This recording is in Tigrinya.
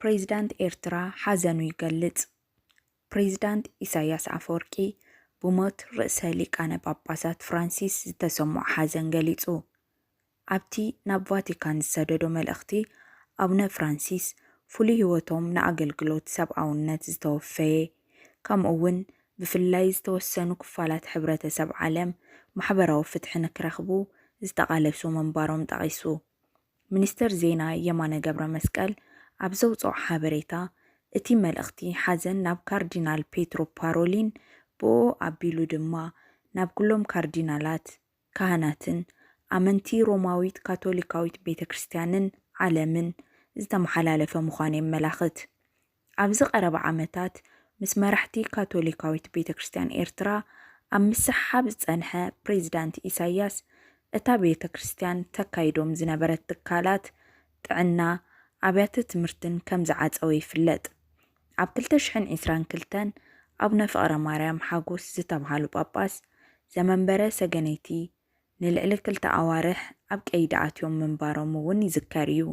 ፕሬዚዳንት ኤርትራ ሓዘኑ ይገልጽ። ፕሬዚዳንት ኢሳያስ አፈወርቂ ብሞት ርእሰ ሊቃነ ጳጳሳት ፍራንሲስ ዝተሰምዖ ሓዘን ገሊጹ። ኣብቲ ናብ ቫቲካን ዝሰደዶ መልእኽቲ ኣቡነ ፍራንሲስ ፍሉይ ህይወቶም ንኣገልግሎት ሰብኣውነት ዝተወፈየ ከምኡ'ውን ብፍላይ ዝተወሰኑ ክፋላት ሕብረተሰብ ዓለም ማሕበራዊ ፍትሒ ንክረኽቡ ዝተቓለሱ ምንባሮም ጠቒሱ። ሚኒስትር ዜና የማነ ገብረ መስቀል ኣብ ዘውፅኦ ሓበሬታ እቲ መልእኽቲ ሓዘን ናብ ካርዲናል ፔትሮ ፓሮሊን ብኡ ኣቢሉ ድማ ናብ ኩሎም ካርዲናላት ካህናትን ኣመንቲ ሮማዊት ካቶሊካዊት ቤተ ክርስቲያንን ዓለምን ዝተመሓላለፈ ምዃኑ የመላኽት። ኣብዚ ቀረባ ዓመታት ምስ መራሕቲ ካቶሊካዊት ቤተ ክርስቲያን ኤርትራ ኣብ ምስሓብ ዝጸንሐ ፕሬዚዳንት ኢሳያስ እታ ቤተ ክርስቲያን ተካይዶም ዝነበረት ትካላት ጥዕና ኣብያተ ትምህርትን ከም ዝዓፀወ ይፍለጥ። ኣብ 2022 ኣቡነ ፍቕረ ማርያም ሓጎስ ዝተባሃሉ ጳጳስ ዘመንበረ ሰገነይቲ ንልዕሊ 2 ኣዋርሕ ኣብ ቀይዲ ኣትዮም ምንባሮም እውን ይዝከር እዩ።